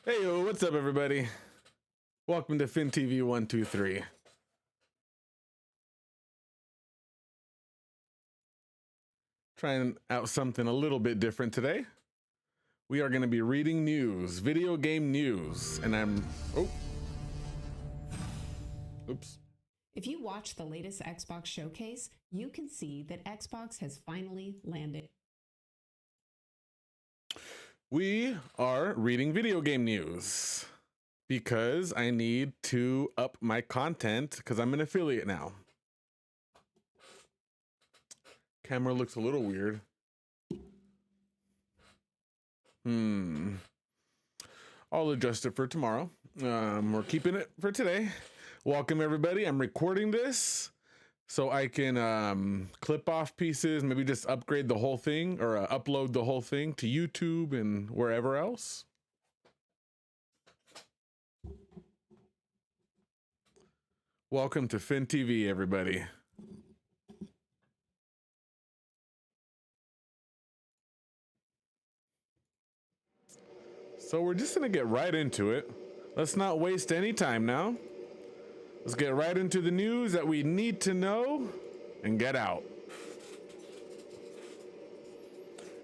Hey, yo, what's up, everybody? Welcome to FinTV 123. Trying out something a little bit different today. We are going to be reading news, video game news, and oops. If you watch the latest Xbox showcase, you can see that Xbox has finally landed. We are reading video game news because I need to up my content because I'm an affiliate now. Camera looks a little weird. I'll adjust it for tomorrow. We're keeping it for today. Welcome, everybody. I'm recording this so I can clip off pieces, maybe just upgrade the whole thing or upload the whole thing to YouTube and wherever else. Welcome to FinTV, everybody. So we're just gonna get right into it. Let's not waste any time now. Let's get right into the news that we need to know and get out.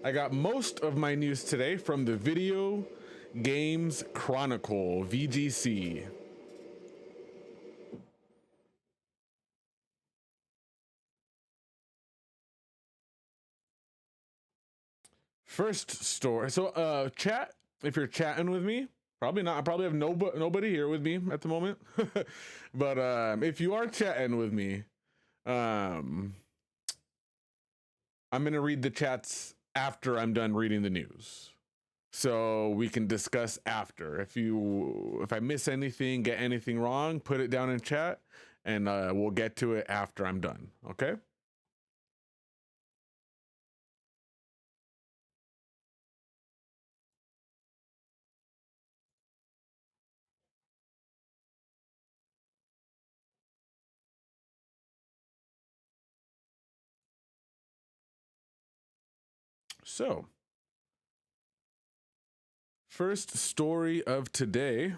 I got most of my news today from the Video Games Chronicle, VGC. First story. So, chat, if you're chatting with me, probably not. I probably have nobody here with me at the moment. But if you are chatting with me, I'm gonna read the chats after I'm done reading the news, so we can discuss after. If I miss anything, get anything wrong, put it down in chat, and we'll get to it after I'm done. Okay. So, first story of today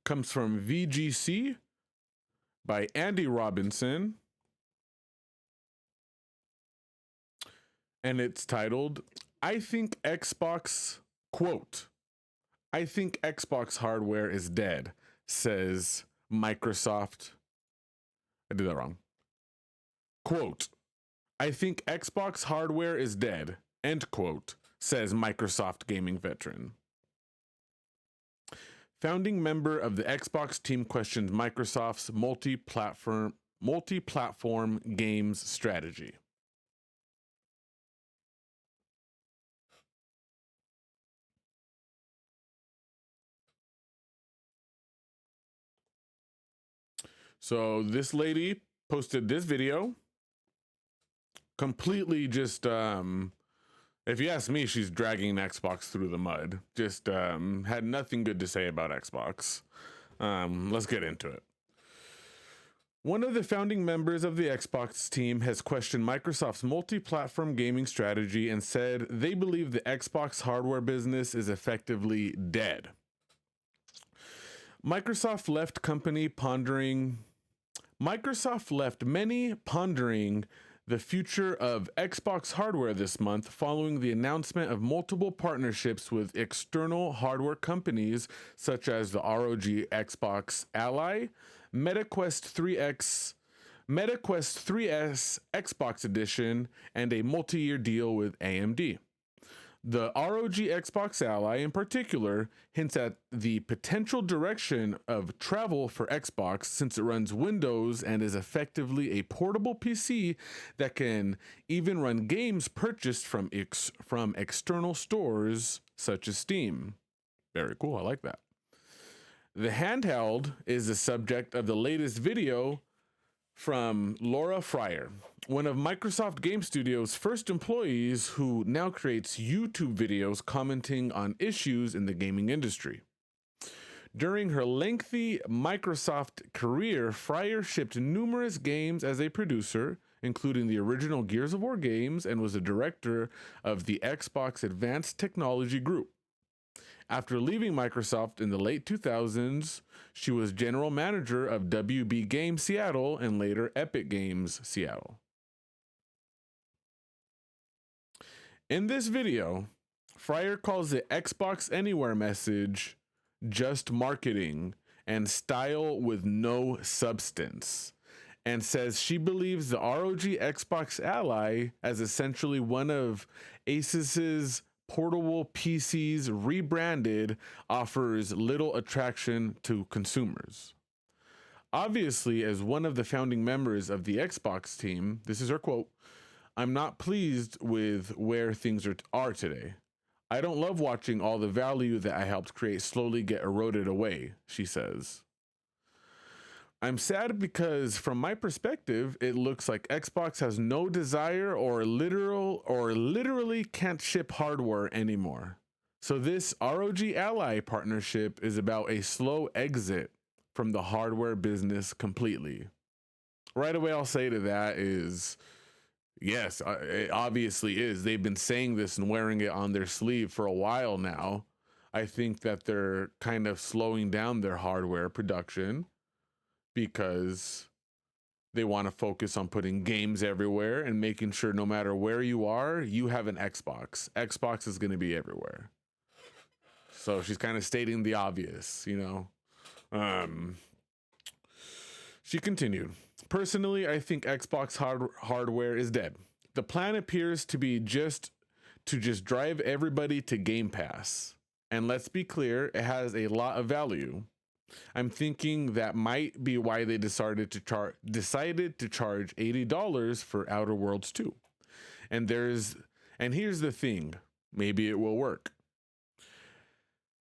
comes from VGC by Andy Robinson, and it's titled, I think Xbox, quote, I think Xbox hardware is dead, says Microsoft. I did that wrong. Quote, I think Xbox hardware is dead, end quote, says Microsoft gaming veteran. Founding member of the Xbox team questions Microsoft's multi-platform games strategy. So this lady posted this video, completely just if you ask me, she's dragging Xbox through the mud. Just had nothing good to say about Xbox. Let's get into it. One of the founding members of the Xbox team has questioned Microsoft's multi-platform gaming strategy and said they believe the Xbox hardware business is effectively dead. Microsoft left many pondering the future of Xbox hardware this month following the announcement of multiple partnerships with external hardware companies such as the ROG Xbox Ally, MetaQuest 3S Xbox Edition, and a multi-year deal with AMD. The ROG Xbox Ally, in particular, hints at the potential direction of travel for Xbox since it runs Windows and is effectively a portable PC that can even run games purchased from external stores such as Steam. Very cool, I like that. The handheld is the subject of the latest video from Laura Fryer, one of Microsoft Game Studios' first employees who now creates YouTube videos commenting on issues in the gaming industry. During her lengthy Microsoft career, Fryer shipped numerous games as a producer, including the original Gears of War games, and was a director of the Xbox Advanced Technology Group. After leaving Microsoft in the late 2000s, she was general manager of WB Games Seattle and later Epic Games Seattle. In this video, Fryer calls the Xbox Anywhere message just marketing and style with no substance, and says she believes the ROG Xbox Ally as essentially one of Asus's portable PCs rebranded offers little attraction to consumers. Obviously, as one of the founding members of the Xbox team, this is her quote, "I'm not pleased with where things are today. I don't love watching all the value that I helped create slowly get eroded away," she says. "I'm sad because from my perspective, it looks like Xbox has no desire or literally can't ship hardware anymore. So this ROG Ally partnership is about a slow exit from the hardware business completely." Right away, I'll say to that is, yes, it obviously is. They've been saying this and wearing it on their sleeve for a while now. I think that they're kind of slowing down their hardware production because they want to focus on putting games everywhere and making sure no matter where you are, you have an Xbox. Xbox is going to be everywhere. So she's kind of stating the obvious, you know. She continued, "Personally, I think Xbox hardware is dead. The plan appears to be just drive everybody to Game Pass. And let's be clear, it has a lot of value. I'm thinking that might be why they decided to charge $80 for Outer Worlds 2. And here's the thing, maybe it will work.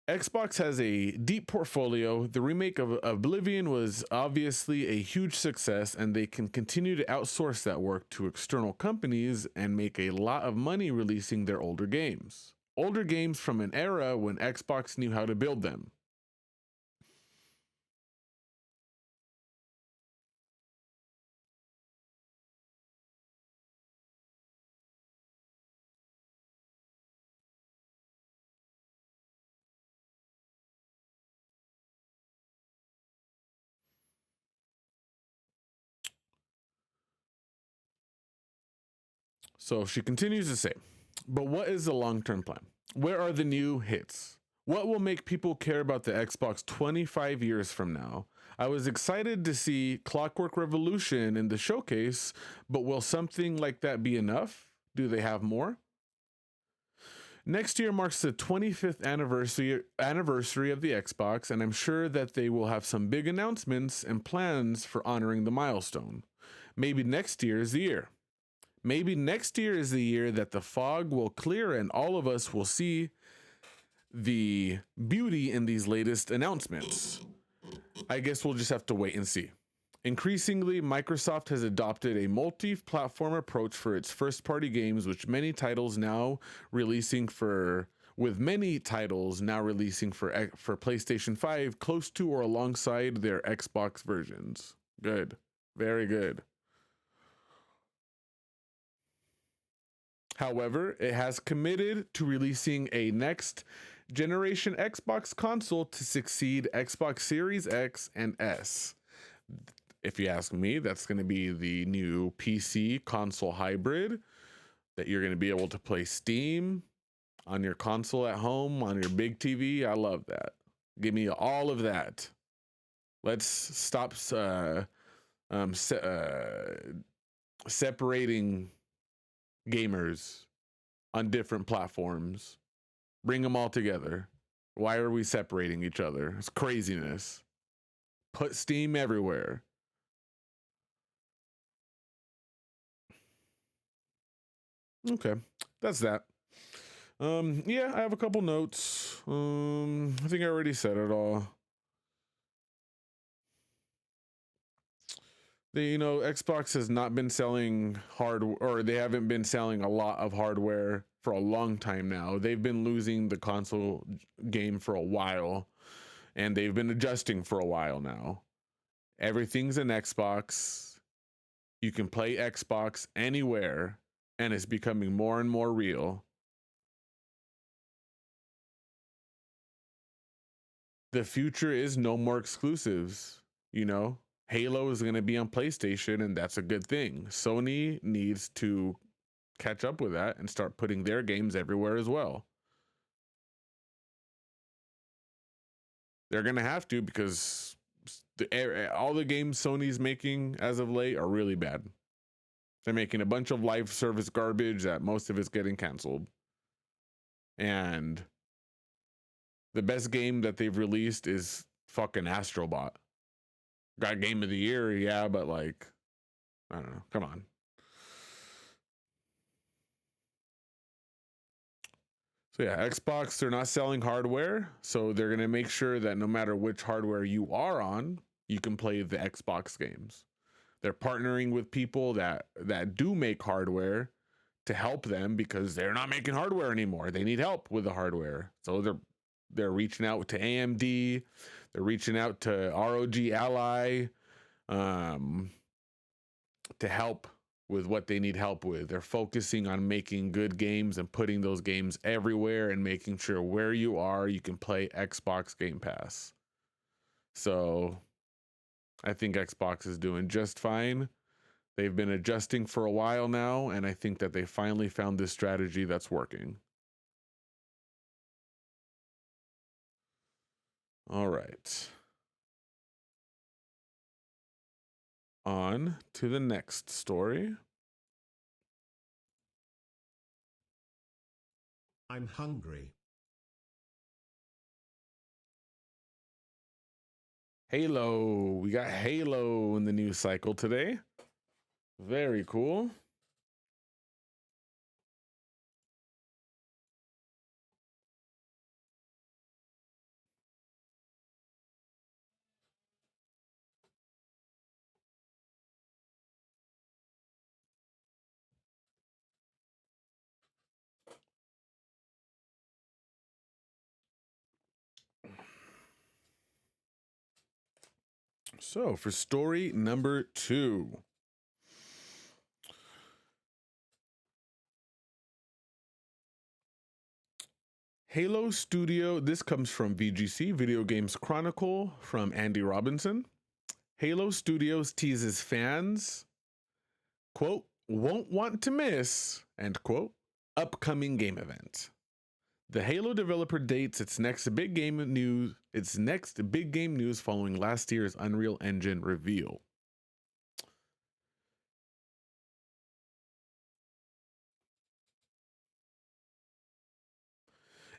Xbox has a deep portfolio. The remake of Oblivion was obviously a huge success, and they can continue to outsource that work to external companies and make a lot of money releasing their older games. Older games from an era when Xbox knew how to build them. So she continues to say, but what is the long-term plan? Where are the new hits? What will make people care about the Xbox 25 years from now? I was excited to see Clockwork Revolution in the showcase, but will something like that be enough? Do they have more? Next year marks the 25th anniversary of the Xbox, and I'm sure that they will have some big announcements and plans for honoring the milestone. Maybe next year is the year. Maybe next year is the year that the fog will clear and all of us will see the beauty in these latest announcements. I guess we'll just have to wait and see. Increasingly, Microsoft has adopted a multi-platform approach for its first-party games, with many titles now releasing for PlayStation 5, close to or alongside their Xbox versions. Good. Very good. However, it has committed to releasing a next generation Xbox console to succeed Xbox Series X and S. If you ask me, that's going to be the new PC console hybrid that you're going to be able to play Steam on your console at home, on your big TV. I love that. Give me all of that. Let's stop separating gamers on different platforms. Bring them all together. Why are we separating each other? It's craziness. Put Steam everywhere. Okay, that's that. Yeah, I have a couple notes. I think I already said it all. Xbox has not been selling they haven't been selling a lot of hardware for a long time now. They've been losing the console game for a while. and they've been adjusting for a while now. Everything's an Xbox. You can play Xbox anywhere, and it's becoming more and more real. The future is no more exclusives. You know, Halo is going to be on PlayStation, and that's a good thing. Sony needs to catch up with that and start putting their games everywhere as well. They're going to have to, because all the games Sony's making as of late are really bad. They're making a bunch of live service garbage that most of it's getting canceled. And the best game that they've released is fucking Astrobot. Got game of the year, yeah, but like, I don't know. Come on. So yeah, Xbox, they're not selling hardware, so they're going to make sure that no matter which hardware you are on, you can play the Xbox games. They're partnering with people that do make hardware to help them, because they're not making hardware anymore. They need help with the hardware. So they're reaching out to AMD, they're reaching out to ROG Ally to help with what they need help with. They're focusing on making good games and putting those games everywhere and making sure where you are, you can play Xbox Game Pass. So I think Xbox is doing just fine. They've been adjusting for a while now, and I think that they finally found this strategy that's working. All right. On to the next story. I'm hungry. Halo. We got Halo in the news cycle today. Very cool. So for story number 2. Halo Studio, this comes from VGC, Video Games Chronicle, from Andy Robinson. Halo Studios teases fans, quote, won't want to miss, end quote, upcoming game event. The Halo developer dates its next big game news following last year's Unreal Engine reveal.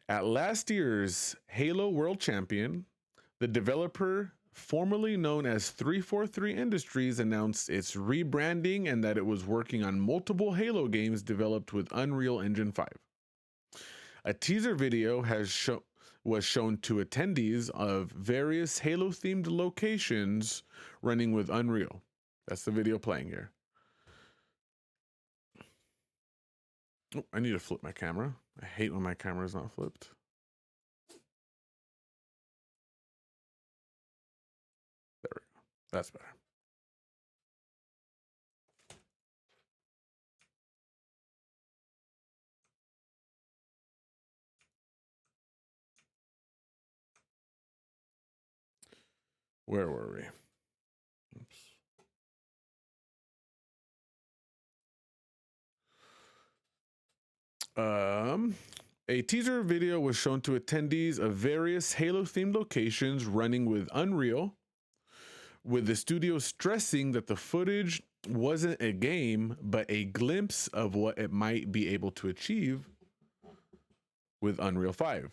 At last year's Halo World Champion, the developer, formerly known as 343 Industries, announced its rebranding and that it was working on multiple Halo games developed with Unreal Engine 5. A teaser video was shown to attendees of various Halo-themed locations running with Unreal. That's the video playing here. Oh, I need to flip my camera. I hate when my camera is not flipped. There we go. That's better. Where were we? Oops. A teaser video was shown to attendees of various Halo-themed locations running with Unreal, with the studio stressing that the footage wasn't a game, but a glimpse of what it might be able to achieve with Unreal 5.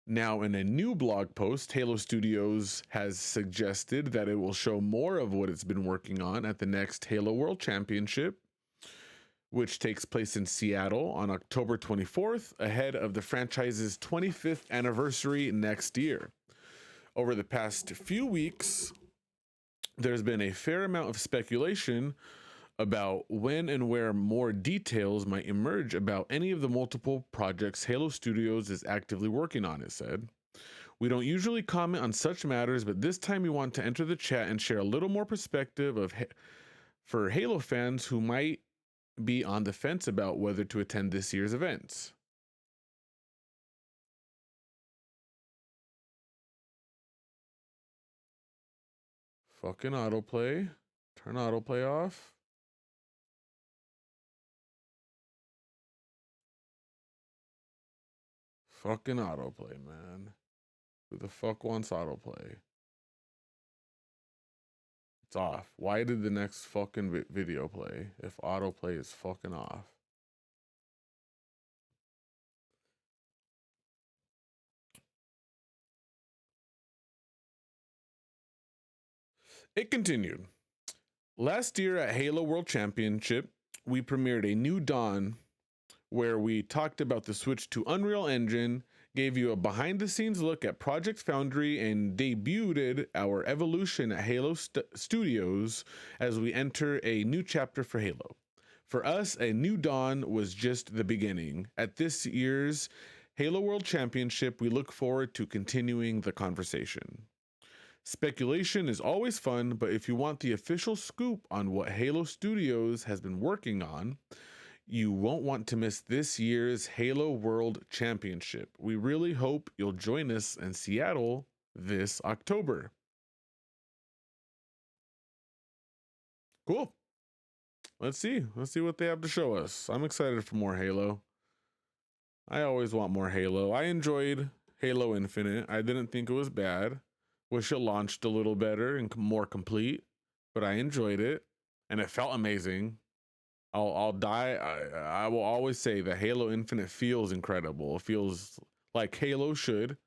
Now, in a new blog post, Halo Studios has suggested that it will show more of what it's been working on at the next Halo World Championship, which takes place in Seattle on October 24th, ahead of the franchise's 25th anniversary next year. Over the past few weeks, there's been a fair amount of speculation about when and where more details might emerge about any of the multiple projects Halo Studios is actively working on, it said. We don't usually comment on such matters, but this time we want to enter the chat and share a little more perspective for Halo fans who might be on the fence about whether to attend this year's events. Fucking autoplay. Turn autoplay off. Fucking autoplay, man. Who the fuck wants autoplay? It's off. Why did the next fucking video play if autoplay is fucking off? It continued. Last year at Halo World Championship, we premiered a new Dawn where we talked about the switch to Unreal Engine, gave you a behind-the-scenes look at Project Foundry, and debuted our evolution at Halo Studios as we enter a new chapter for Halo. For us, a new Dawn was just the beginning. At this year's Halo World Championship, we look forward to continuing the conversation. Speculation is always fun, but if you want the official scoop on what Halo Studios has been working on, you won't want to miss this year's Halo World Championship. We really hope you'll join us in Seattle this October. Cool. Let's see what they have to show us. I'm excited for more Halo. I always want more Halo. I enjoyed Halo Infinite. I didn't think it was bad. Wish it launched a little better and more complete, but I enjoyed it and it felt amazing. I'll die. I will always say that Halo Infinite feels incredible. It feels like Halo should.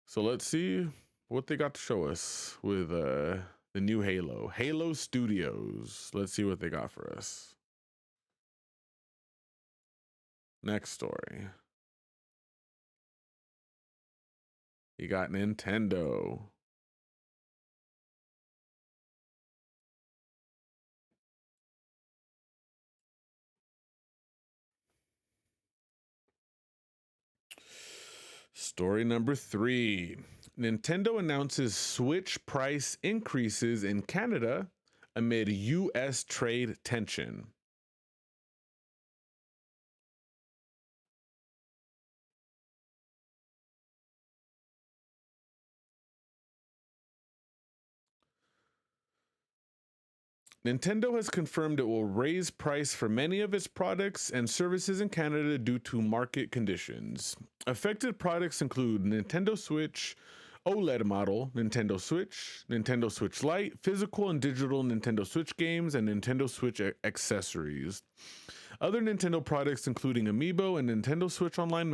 So let's see what they got to show us with the new Halo. Halo Studios. Let's see what they got for us. Next story. You got Nintendo. Story number 3. Nintendo announces Switch price increases in Canada amid US trade tension. Nintendo has confirmed it will raise price for many of its products and services in Canada due to market conditions. Affected products include Nintendo Switch, OLED model, Nintendo Switch Lite, physical and digital Nintendo Switch games, and Nintendo Switch accessories. Other Nintendo products, including Amiibo and Nintendo Switch Online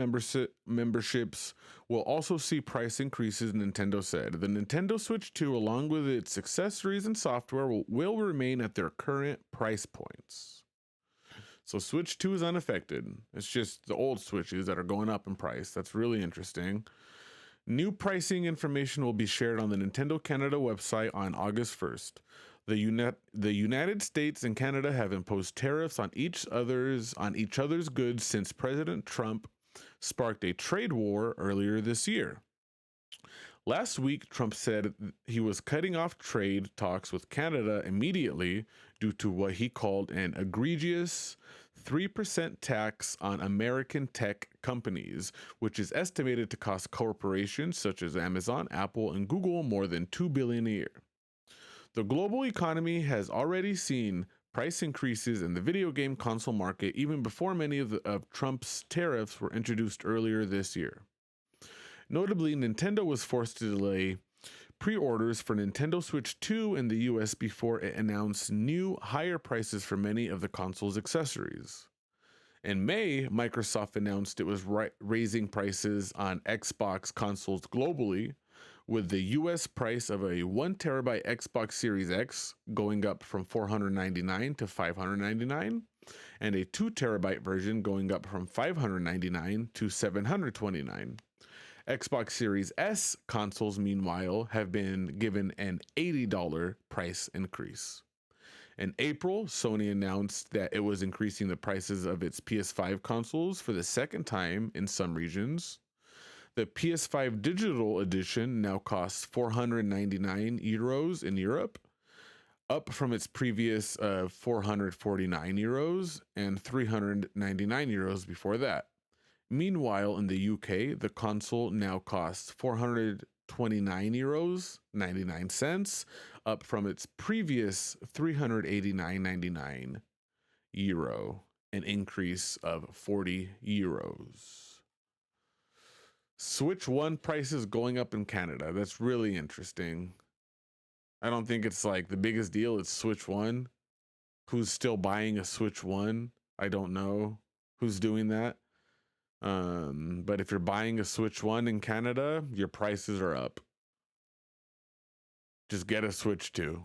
memberships, will also see price increases, Nintendo said. The Nintendo Switch 2, along with its accessories and software, will remain at their current price points. So Switch 2 is unaffected. It's just the old Switches that are going up in price. That's really interesting. New pricing information will be shared on the Nintendo Canada website on August 1st. The United States and Canada have imposed tariffs on each other's goods since President Trump sparked a trade war earlier this year. Last week, Trump said he was cutting off trade talks with Canada immediately due to what he called an egregious 3% tax on American tech companies, which is estimated to cost corporations such as Amazon, Apple, and Google more than $2 billion a year. The global economy has already seen price increases in the video game console market even before many of Trump's tariffs were introduced earlier this year. Notably, Nintendo was forced to delay pre-orders for Nintendo Switch 2 in the US before it announced new, higher prices for many of the console's accessories. In May, Microsoft announced it was raising prices on Xbox consoles globally, with the US price of a 1TB Xbox Series X going up from $499 to $599, and a 2TB version going up from $599 to $729. Xbox Series S consoles, meanwhile, have been given an $80 price increase. In April, Sony announced that it was increasing the prices of its PS5 consoles for the second time in some regions. The PS5 digital edition now costs 499 euros in Europe, up from its previous 449 euros and 399 euros before that. Meanwhile, in the UK, the console now costs 429 euros 99 cents, up from its previous 389.99 euro, an increase of 40 euros. Switch 1 prices going up in Canada. That's really interesting. I don't think it's like the biggest deal. It's Switch 1. Who's still buying a Switch 1? I don't know who's doing that. But if you're buying a Switch 1 in Canada, your prices are up. Just get a Switch 2.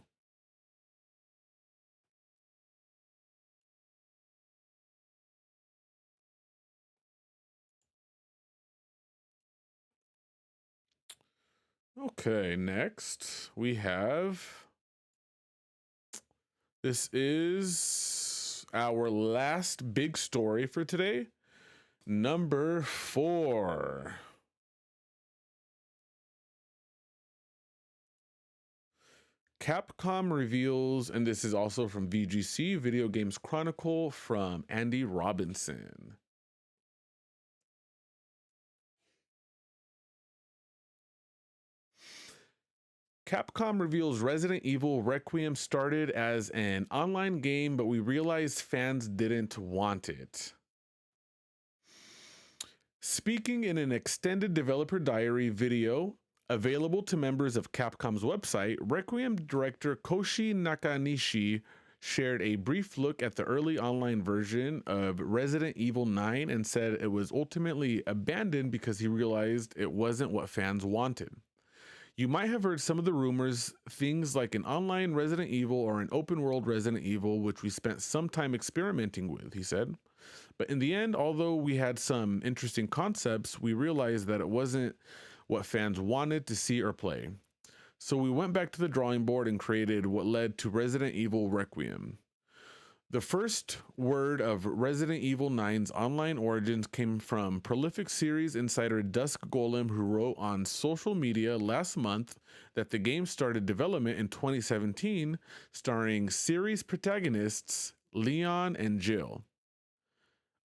Okay, next we have, this is our last big story for today. Number 4. Capcom reveals, and this is also from VGC, Video Games Chronicle, from Andy Robinson. Capcom reveals Resident Evil Requiem started as an online game, but we realized fans didn't want it. Speaking in an extended developer diary video available to members of Capcom's website, Requiem director Koshi Nakanishi shared a brief look at the early online version of Resident Evil 9 and said it was ultimately abandoned because he realized it wasn't what fans wanted. You might have heard some of the rumors, things like an online Resident Evil or an open world Resident Evil, which we spent some time experimenting with, he said. But in the end, although we had some interesting concepts, we realized that it wasn't what fans wanted to see or play. So we went back to the drawing board and created what led to Resident Evil Requiem. The first word of Resident Evil 9's online origins came from prolific series insider Dusk Golem, who wrote on social media last month that the game started development in 2017, starring series protagonists Leon and Jill.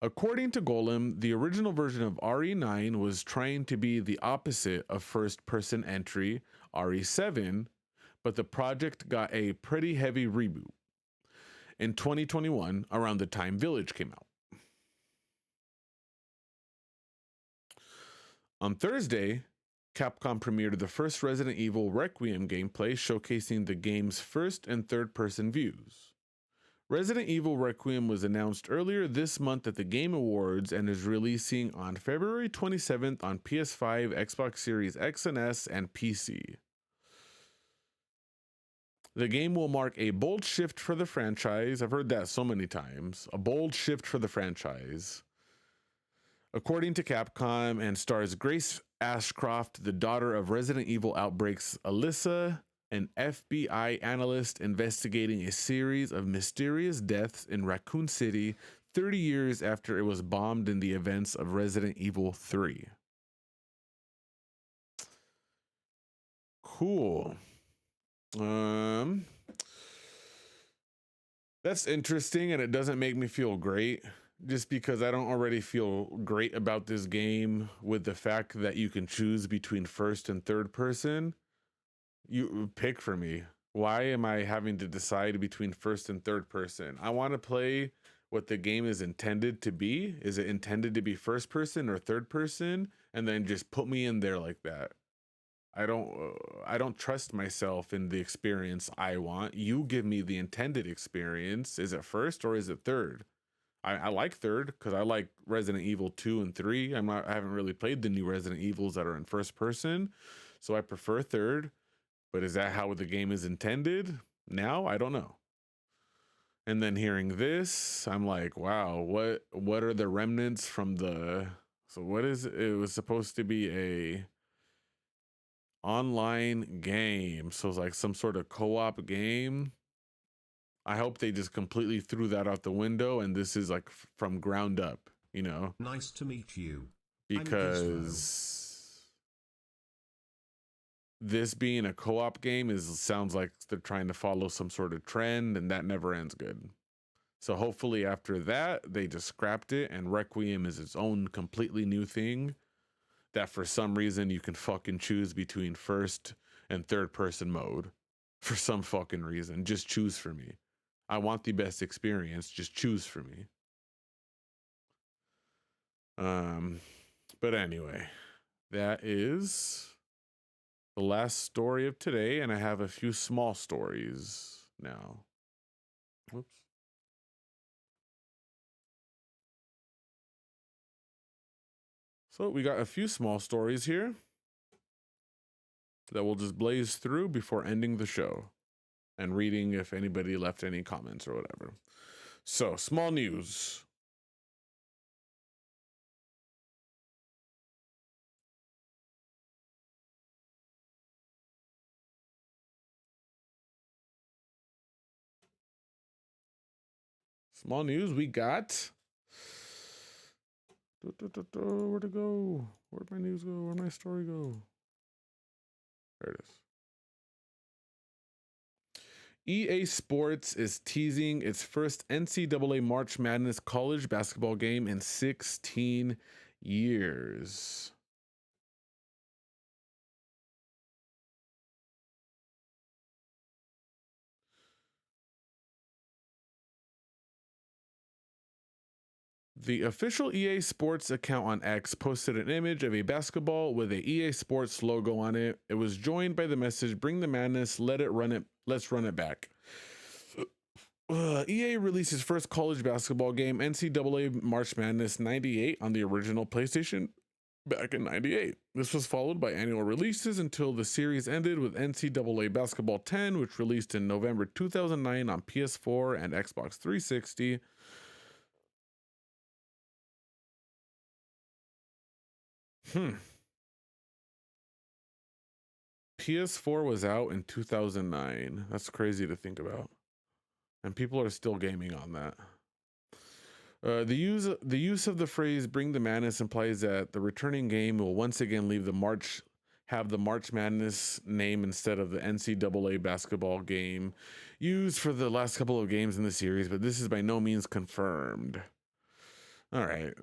According to Golem, the original version of RE9 was trying to be the opposite of first-person entry RE7, but the project got a pretty heavy reboot in 2021, around the time Village came out. On Thursday, Capcom premiered the first Resident Evil Requiem gameplay, showcasing the game's first and third-person views. Resident Evil Requiem was announced earlier this month at the Game Awards and is releasing on February 27th on PS5, Xbox Series X and S, and PC. The game will mark a bold shift for the franchise. I've heard that so many times. A bold shift for the franchise. According to Capcom, and stars Grace Ashcroft, the daughter of Resident Evil Outbreak's Alyssa, an FBI analyst investigating a series of mysterious deaths in Raccoon City 30 years after it was bombed in the events of Resident Evil 3. Cool. That's interesting, and it doesn't make me feel great, just because I don't already feel great about this game with the fact that you can choose between first and third person. You pick for me. Why am I having to decide between first and third person? I want to play what the game is intended to be. Is it intended to be first person or third person? And then just put me in there like that. I don't trust myself in the experience I want. You give me the intended experience. Is it first or is it third? I like third because I like Resident Evil 2 and 3. I haven't really played the new Resident Evils that are in first person, so I prefer third. But is that how the game is intended? Now I don't know. And then hearing this, I'm like, wow, what are the remnants from the? So what is it was supposed to be a online game, so it's like some sort of co-op game. I hope they just completely threw that out the window and this is like from ground up, you know. Nice to meet you. Because this being a co-op game sounds like they're trying to follow some sort of trend, and that never ends good. So hopefully after that, they just scrapped it, and Requiem is its own completely new thing that for some reason you can fucking choose between first and third person mode. For some fucking reason, just choose for me. I want the best experience, just choose for me. But anyway, that is the last story of today, and I have a few small stories now. Whoops. So we got a few small stories here that we'll just blaze through before ending the show and reading if anybody left any comments or whatever. So, small news. Small news, we got... Where'd it go? Where'd my news go? Where'd my story go? There it is. EA Sports is teasing its first NCAA March Madness college basketball game in 16 years. The official EA Sports account on X posted an image of a basketball with a EA Sports logo on it. It was joined by the message, "Bring the madness, let's run it back." EA released its first college basketball game, NCAA March Madness 98, on the original PlayStation back in 98. This was followed by annual releases until the series ended with NCAA Basketball 10, which released in November 2009 on PS4 and Xbox 360. PS4 was out in 2009. That's crazy to think about. And people are still gaming on that. The use of the phrase "bring the madness" implies that the returning game will once again have the March Madness name instead of the NCAA basketball game used for the last couple of games in the series, but this is by no means confirmed. All right.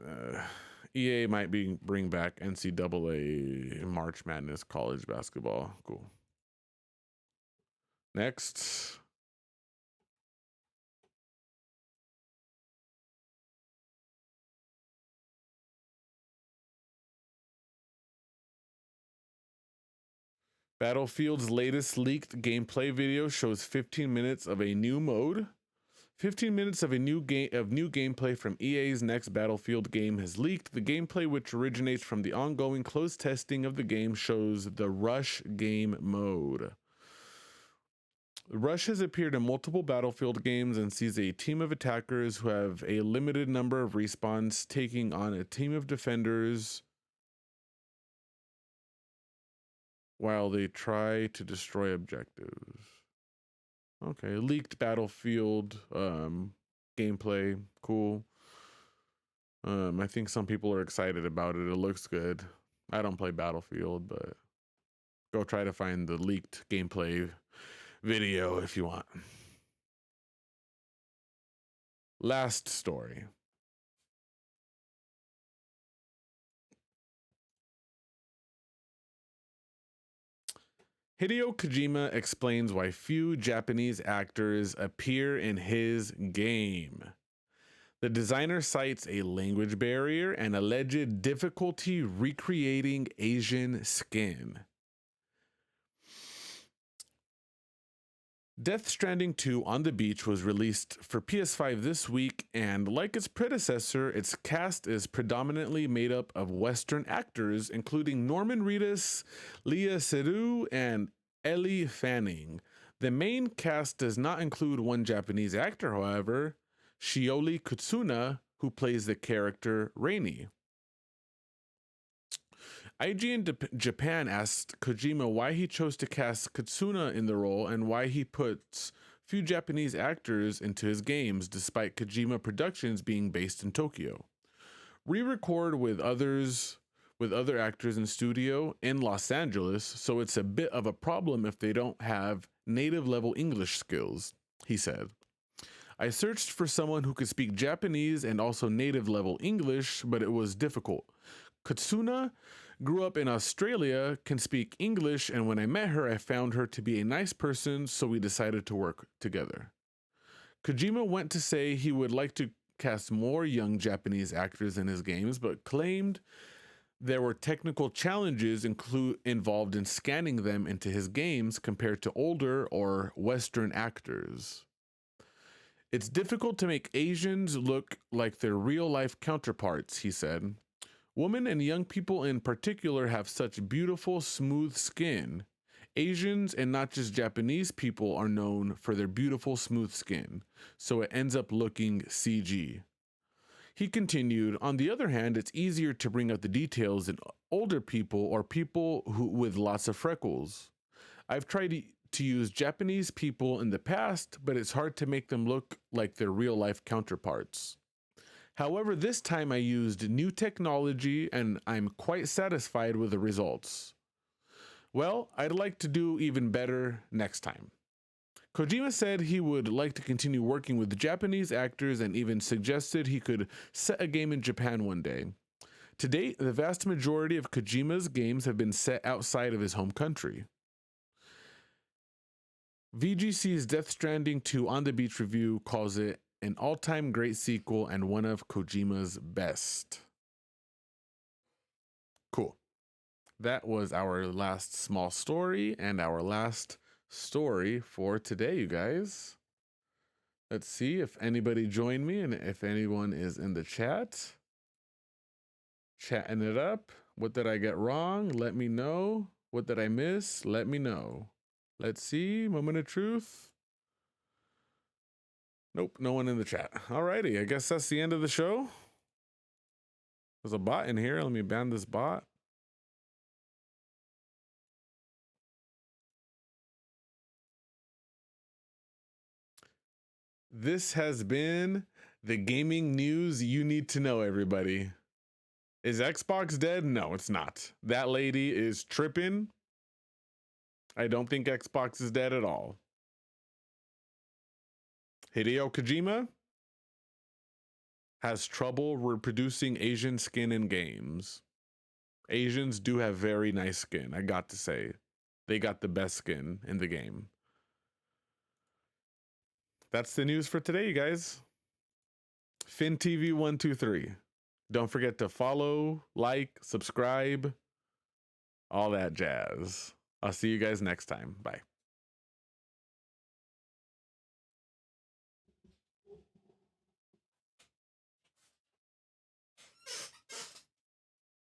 EA might bring back NCAA March Madness college basketball. Cool. Next. Battlefield's latest leaked gameplay video shows 15 minutes of a new mode. 15 minutes of new gameplay from EA's next Battlefield game has leaked. The gameplay, which originates from the ongoing closed testing of the game, shows the Rush game mode. Rush has appeared in multiple Battlefield games and sees a team of attackers who have a limited number of respawns taking on a team of defenders while they try to destroy objectives. Okay, leaked Battlefield gameplay, cool. I think some people are excited about it. It looks good. I don't play Battlefield, but go try to find the leaked gameplay video if you want. Last story. Hideo Kojima explains why few Japanese actors appear in his game. The designer cites a language barrier and alleged difficulty recreating Asian skin. Death Stranding 2 on the Beach was released for PS5 this week, and like its predecessor, its cast is predominantly made up of Western actors, including Norman Reedus, Léa Seydoux, and Elle Fanning. The main cast does not include one Japanese actor, however, Shioli Kutsuna, who plays the character Rainy. IGN Japan asked Kojima why he chose to cast Kutsuna in the role and why he puts few Japanese actors into his games, despite Kojima Productions being based in Tokyo. Re-record with with other actors in studio in Los Angeles, so it's a bit of a problem if they don't have native level English skills, he said. I searched for someone who could speak Japanese and also native level English, but it was difficult. Katsuna grew up in Australia, can speak English, and when I met her, I found her to be a nice person, so we decided to work together. Kojima went to say he would like to cast more young Japanese actors in his games, but claimed there were technical challenges involved in scanning them into his games compared to older or Western actors. It's difficult to make Asians look like their real-life counterparts, he said. Women and young people in particular have such beautiful, smooth skin. Asians and not just Japanese people are known for their beautiful, smooth skin, so it ends up looking CG. He continued, on the other hand, it's easier to bring out the details in older people or people with lots of freckles. I've tried to use Japanese people in the past, but it's hard to make them look like their real-life counterparts. However, this time I used new technology and I'm quite satisfied with the results. Well, I'd like to do even better next time. Kojima said he would like to continue working with Japanese actors and even suggested he could set a game in Japan one day. To date, the vast majority of Kojima's games have been set outside of his home country. VGC's Death Stranding 2 On the Beach review calls it an all-time great sequel and one of Kojima's best. Cool. That was our last small story and our last story for today, you guys. Let's see if anybody joined me and if anyone is in the chat. Chatting it up. What did I get wrong? Let me know. What did I miss? Let me know. Let's see. Moment of truth. Nope, no one in the chat. Alrighty, I guess that's the end of the show. There's a bot in here. Let me ban this bot. This has been the gaming news you need to know, everybody. Is Xbox dead? No, it's not. That lady is tripping. I don't think Xbox is dead at all. Hideo Kojima has trouble reproducing Asian skin in games. Asians do have very nice skin, I got to say. They got the best skin in the game. That's the news for today, you guys. FinTV123. Don't forget to follow, like, subscribe, all that jazz. I'll see you guys next time. Bye.